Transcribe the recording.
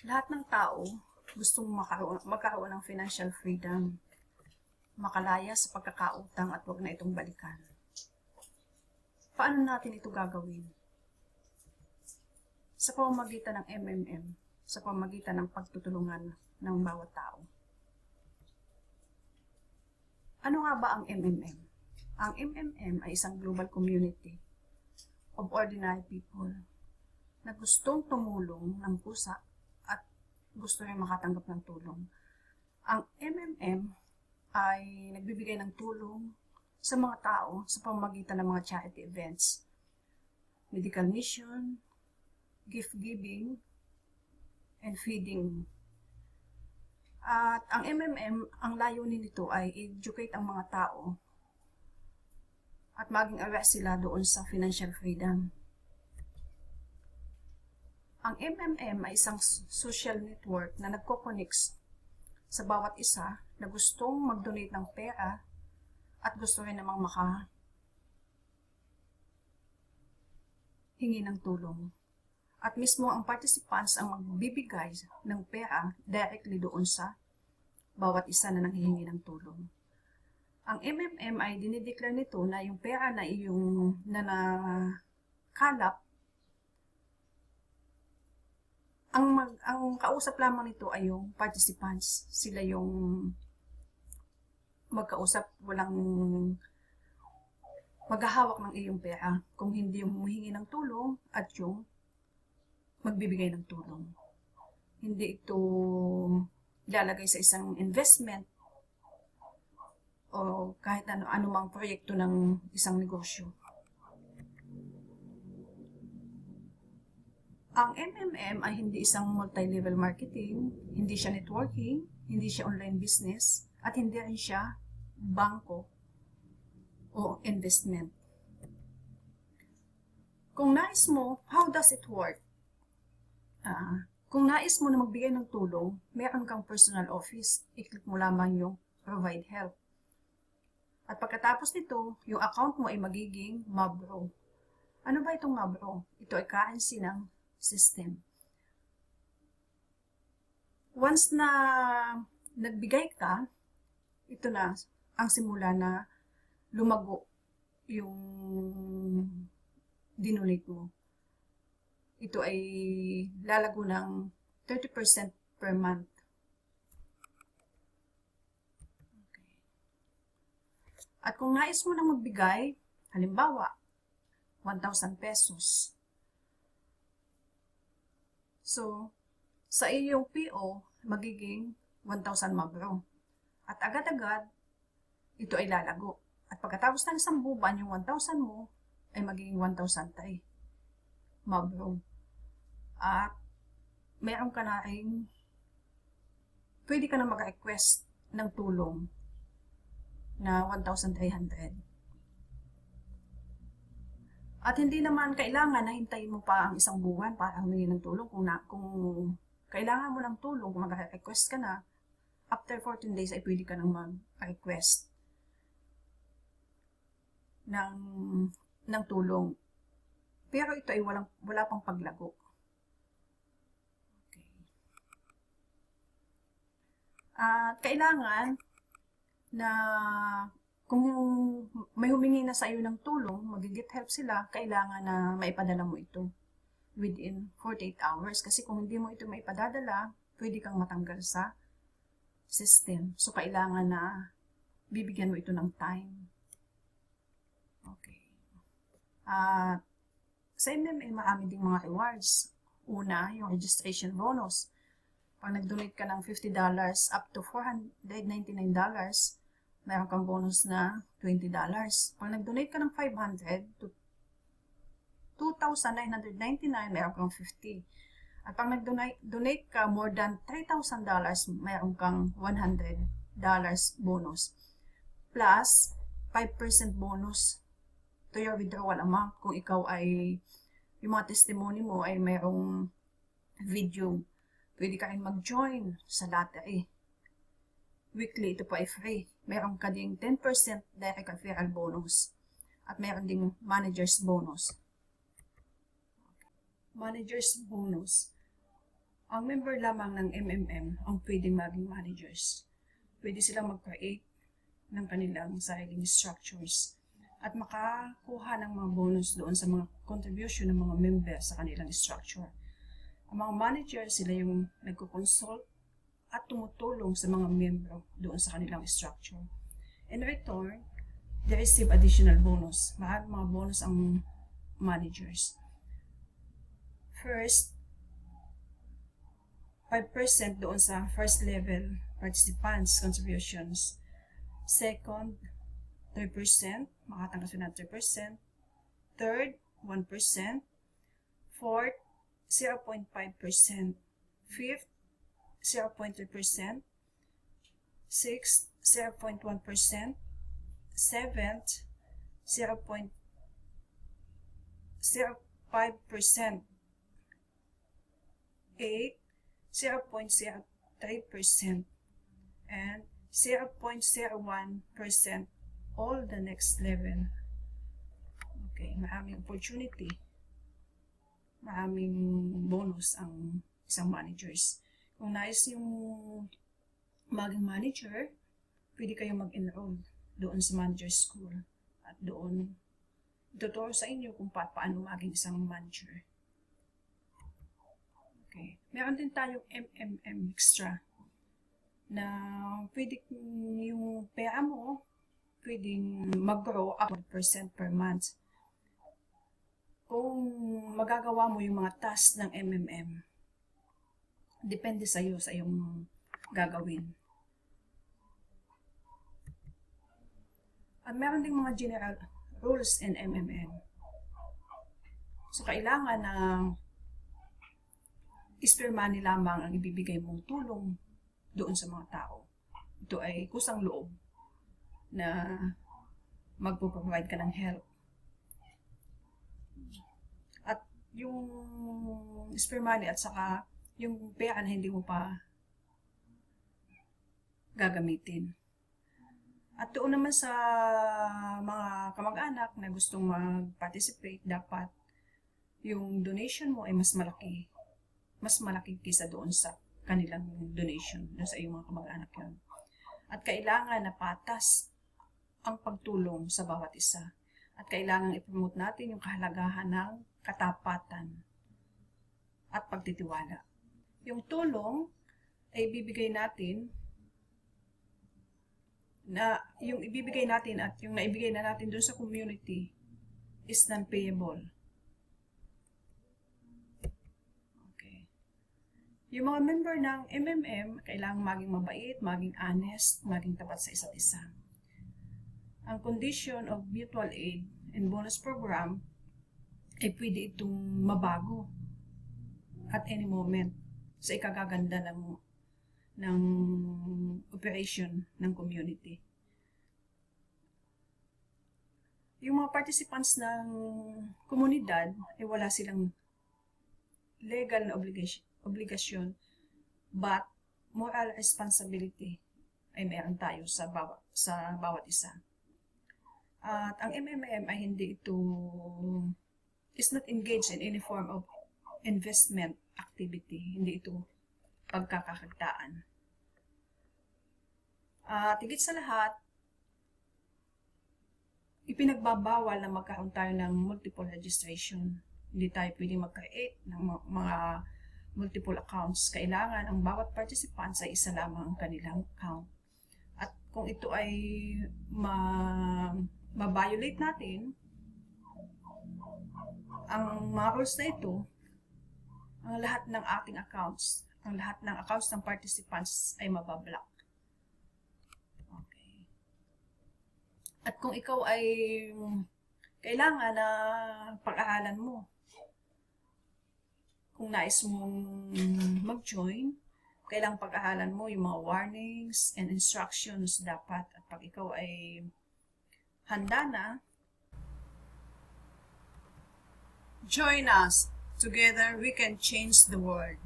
Lahat ng tao gustong magkaroon ng financial freedom, makalaya sa pagkakautang at huwag na itong balikan. Paano natin ito gagawin? Sa pamamagitan ng MMM, sa pamamagitan ng pagtutulungan ng bawat tao. Ano nga ba ang MMM? Ang MMM ay isang global community of ordinary people na gustong tumulong ng pusa at gusto rin makatanggap ng tulong. Ang MMM ay nagbibigay ng tulong sa mga tao sa pamamagitan ng mga charity events, medical mission, gift giving, and feeding. At ang MMM, ang layunin nito ay educate ang mga tao at maging aware sila doon sa financial freedom. Ang MMM ay isang social network na nagko-connect sa bawat isa na gustong mag-donate ng pera at gusto rin namang hingi ng tulong. At mismo ang participants ang magbibigay ng pera directly doon sa bawat isa na nanghihingi ng tulong. Ang MMM ay dinideclare nito na yung pera na nakalap, ang kausap lamang nito ay yung participants. Sila yung magkausap, walang maghahawak ng iyong pera kung hindi yung humihingi ng tulong at yung magbibigay ng tulong. Hindi ito ilalagay sa isang investment o kahit anumang proyekto ng isang negosyo. Ang MMM ay hindi isang multi-level marketing, hindi siya networking, hindi siya online business, at hindi rin siya bangko o investment. Kung nais mo, how does it work? Kung nais mo na magbigay ng tulong, meron kang personal office. I-click mo lamang yung provide help. At pagkatapos nito, yung account mo ay magiging Mabro. Ano ba itong Mabro? Ito ay currency ng system. Once na nagbigay ka, ito na ang simula na lumago yung dinonate mo. Ito ay lalago ng 30% per month. Okay. At kung nais mo na magbigay, halimbawa, 1,000 pesos. So, sa iyong PO, magiging 1,000 Mabro. At agad-agad, ito ay lalago. At pagkatapos ng isang buwan, yung 1,000 mo ay magiging 1,000 tay Mabro. At meron ka na rin, pwede ka na mag-request ng tulong na 1,300. At hindi naman kailangan na hintayin mo pa ang isang buwan para humingi ng tulong. Kung kailangan mo ng tulong, kung mag-request ka na, after 14 days ay pwede ka nang mag-request ng tulong. Pero ito ay wala pang paglago. Okay. Kailangan na kung may humingi na sa iyo ng tulong, mag-get help sila, kailangan na maipadala mo ito within 48 hours. Kasi kung hindi mo ito maipadadala, pwede kang matanggal sa system. So, kailangan na bibigyan mo ito ng time. Okay. Sa MMM, marami ding mga rewards. Una, yung registration bonus. Pag nag-donate ka ng $50 up to $499, meron kang bonus na $20. Pag nag-donate ka ng 500 to 2,999, meron kang 50. At pag nag-donate ka more than $3,000, meron kang $100 bonus. Plus, 5% bonus to your withdrawal amount kung ikaw ay, yung mga testimony mo ay mayroong video. Pwede ka rin mag-join sa lottery. Weekly, ito po ay free. Meron ka ding 10% direct referral bonus. At meron ding manager's bonus. Manager's bonus. Ang member lamang ng MMM ang pwedeng maging managers. Pwede silang mag-create ng kanilang sariling structures at makakuha ng mga bonus doon sa mga contribution ng mga member sa kanilang structure. Ang mga manager, sila yung nagko-consult at tumutulong sa mga membro doon sa kanilang structure. In return, they receive additional bonus. Maraming mga bonus ang managers. First, 5% doon sa first level participants contributions. Second, 3%, makatanggap sila ng 3%. Third, 1%. Fourth, 0.5%. Fifth, 0.3%. Sixth, 0.1%. Seventh, 0.05%. Eighth, 0.03%. And 0.01% all the next level. Okay, maraming opportunity. Maraming bonus ang isang managers. Kung nais yung maging manager, pwede kayong mag-enroll doon sa manager school. At doon, ituturo sa inyo kung paano maging isang manager. Okay. Meron din tayong MMM extra na pwede yung pera mo pwedeng mag-grow up 1% per month. Kung magagawa mo yung mga tasks ng MMM, depende sa iyo sa iyong gagawin. At meron ding mga general rules in MMM. So, kailangan na spare money lamang ang ibibigay mong tulong doon sa mga tao. Ito ay kusang loob na magpo-provide ka ng help. At yung spare money at saka yung pera na hindi mo pa gagamitin. At doon naman sa mga kamag-anak na gustong mag-participate, dapat yung donation mo ay mas malaki. Mas malaki kaysa doon sa kanilang donation, doon sa iyong mga kamag-anak yun. At kailangan na patas ang pagtulong sa bawat isa. At kailangan i-promote natin yung kahalagahan ng katapatan at pagtitiwala. Yung tulong ay ibibigay natin na yung ibibigay natin at yung naibigay na natin doon sa community is non-payable. Yung mga member ng MMM, kailangang maging mabait, maging honest, maging tapat sa isa't isa. Ang condition of mutual aid and bonus program ay pwede itong mabago at any moment sa ikagaganda ng operation ng community. Yung mga participants ng komunidad ay wala silang legal na obligasyon, but moral responsibility ay meron tayo sa bawat isa. At ang MMM ay is not engaged in any form of investment activity. Hindi ito pagkakakakitaan. At higit sa lahat, ipinagbabawal na magkaroon tayo ng multiple registration. Hindi tayo pwedeng mag-create ng mga multiple accounts. Kailangan ang bawat participants ay isa lamang ang kanilang account. At kung ito ay ma-violate natin, ang mga rules na ito, ang lahat ng ating accounts, ang lahat ng accounts ng participants ay mabablock. Okay. At kung ikaw ay kailangan na pag-aralan mo, kung nais mong mag-join, kailangang pag-aralan mo yung mga warnings and instructions dapat. At pag ikaw ay handa na, join us. Together, we can change the world.